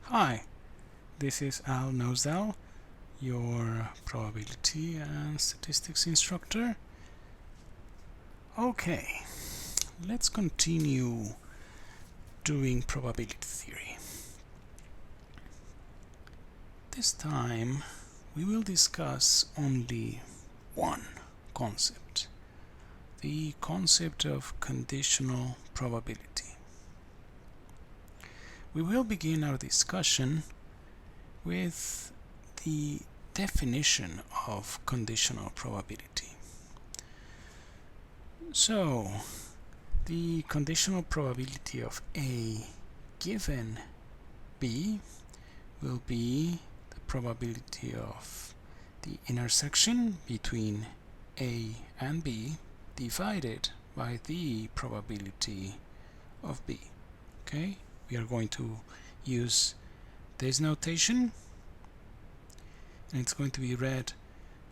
Hi, this is Al Nozdal, your probability and statistics instructor. Okay, let's continue doing probability theory. This time we will discuss only one concept, the concept of conditional probability. We will begin our discussion with the definition of conditional probability. So, the conditional probability of A given B will be the probability of the intersection between A and B divided by the probability of B. Okay, we are going to use this notation, and it's going to be read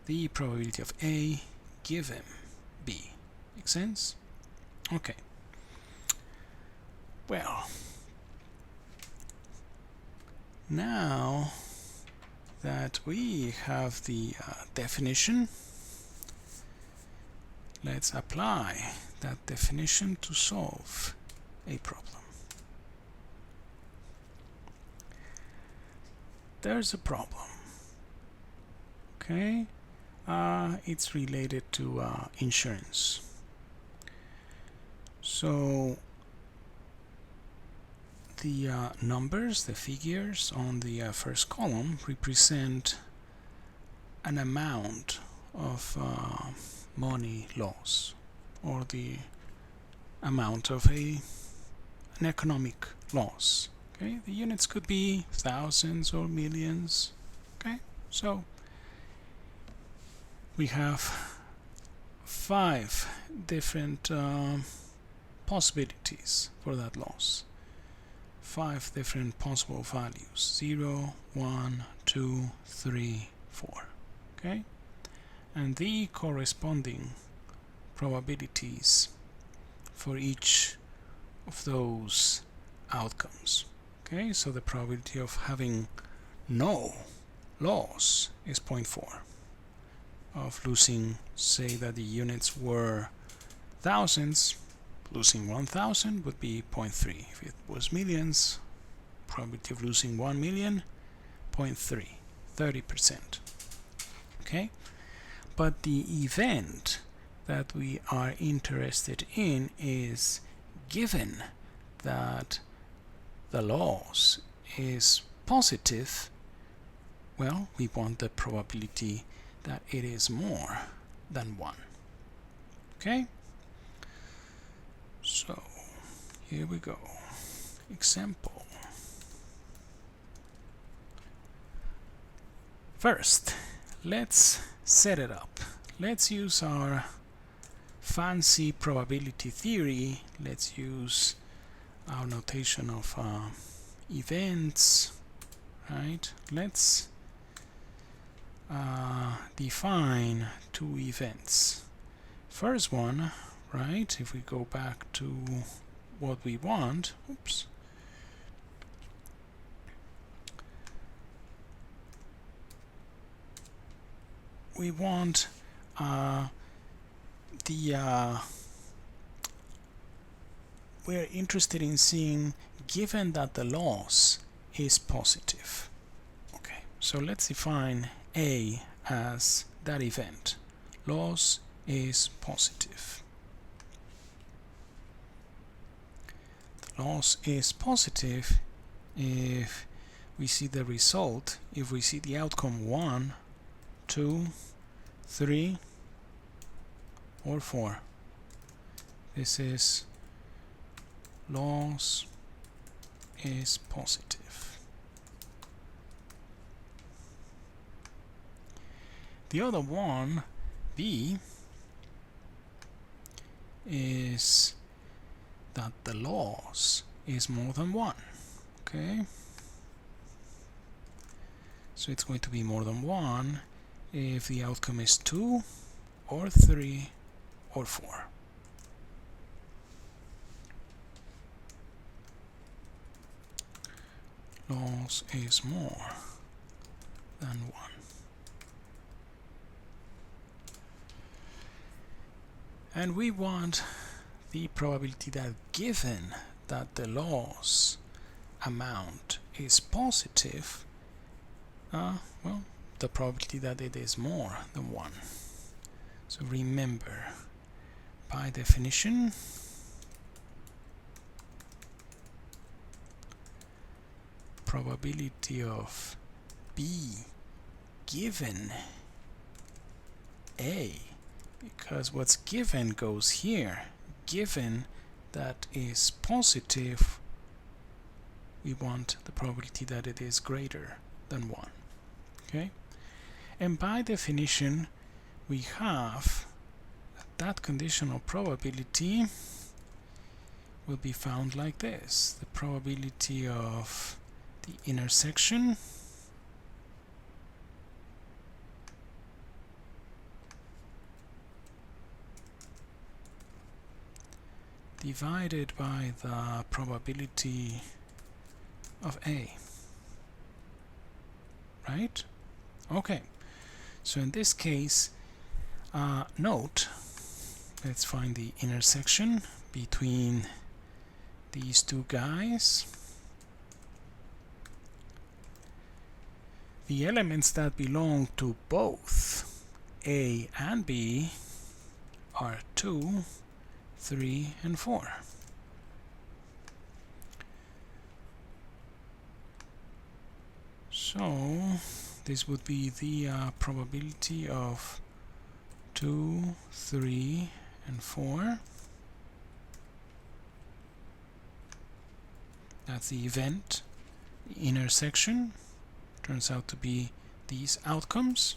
the probability of A given B. Make sense? Okay. Well, now that we have the definition, let's apply that definition to solve a problem. There's a problem. Okay, it's related to insurance. So the numbers, the figures on the first column represent an amount of money loss, or the amount of an economic loss. Okay, the units could be thousands or millions. Okay, so we have 5 different possibilities for that loss. 5 different possible values: 0, 1, 2, 3, 4. Okay, and the corresponding probabilities for each of those outcomes. Okay, so the probability of having no loss is 0.4. Of losing, say that the units were thousands, losing 1,000 would be 0.3. If it was millions, probability of losing 1 million, 0.3, 30%. Okay, but the event that we are interested in is, given that the loss is positive, well, we want the probability that it is more than 1. Okay, so here we go. Example. First, let's set it up. Let's use our fancy probability theory. Let's use our notation of events, right? Let's define 2 events. First one, right, if we go back to what we want, oops, we want we're interested in seeing, given that the loss is positive. Okay, so let's define A as that event. Loss is positive. The loss is positive if we see the result, if we see the outcome 1, 2, 3, or 4. This is loss is positive. The other one, B, is that the loss is more than 1. Okay, so it's going to be more than 1 if the outcome is 2 or 3 or 4. loss is more than 1. And we want the probability that given that the loss amount is positive, well, the probability that it is more than 1. So remember, by definition, probability of B given A, because what's given goes here. Given that is positive, we want the probability that it is greater than 1. Okay? And by definition, we have that conditional probability will be found like this. The probability of the intersection divided by the probability of A. Right? Okay. So in this case, note, let's find the intersection between these two guys. The elements that belong to both A and B are 2, 3, and 4. So this would be the probability of 2, 3, and 4. That's the event. The intersection turns out to be these outcomes.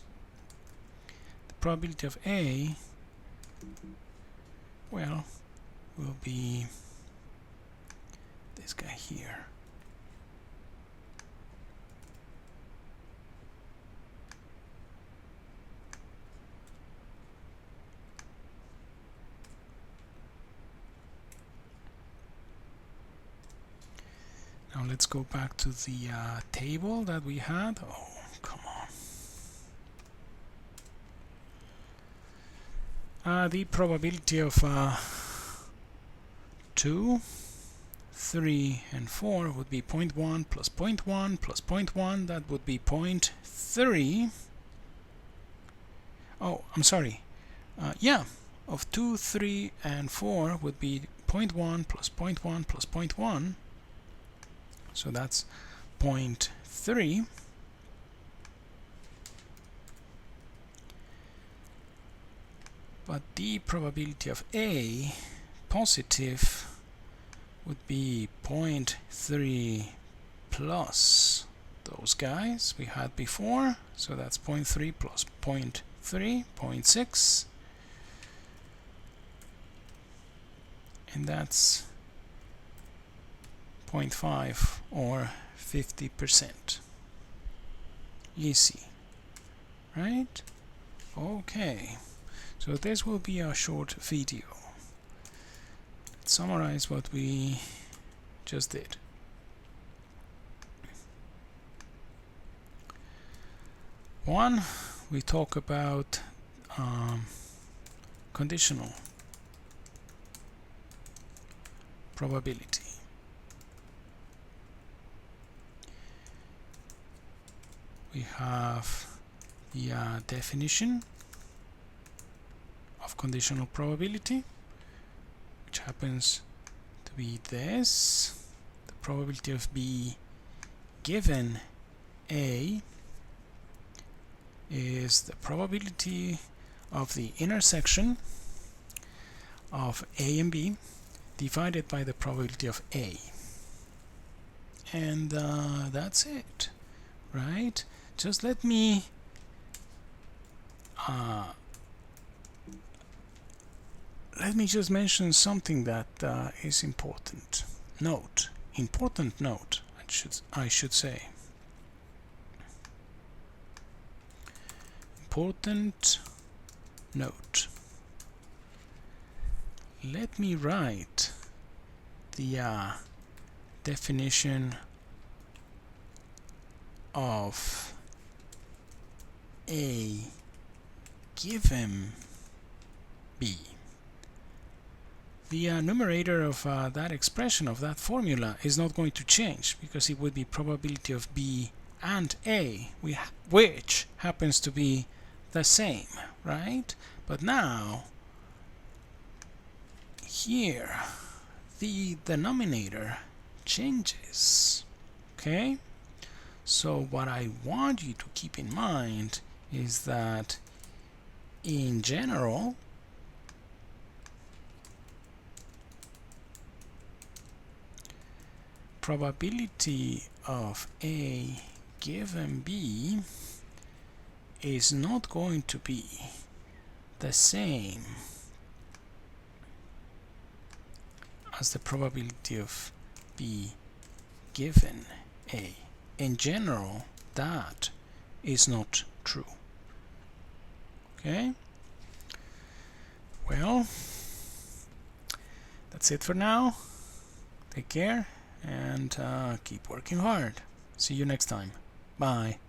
The probability of A, well, will be this guy here. Now let's go back to the table that we had. Oh, come on. The probability of 2, 3, and 4 would be 0.1 plus 0.1 plus 0.1. That would be 0.3. Oh, I'm sorry. Yeah, of 2, 3, and 4 would be 0.1 plus 0.1 plus 0.1. So that's 0.3. But the probability of A positive would be 0.3 plus those guys we had before. So that's 0.3 plus 0.3, 0.6. And that's 0.5 or 50%. Easy, right? Okay, so this will be a short video. Let's summarize what we just did. One, we talk about conditional probability. We have the definition of conditional probability, which happens to be this. The probability of B given A is the probability of the intersection of A and B divided by the probability of A. And that's it, right? Just let me just mention something that is important. Important note, I should say. Important note. Let me write the definition of A given B, the numerator of that expression, of that formula, is not going to change, because it would be probability of B and A, which happens to be the same, right? But now, here, the denominator changes, okay? So what I want you to keep in mind is that in general, probability of A given B is not going to be the same as the probability of B given A. In general, that is not true. Okay? Well, that's it for now. Take care and keep working hard. See you next time. Bye.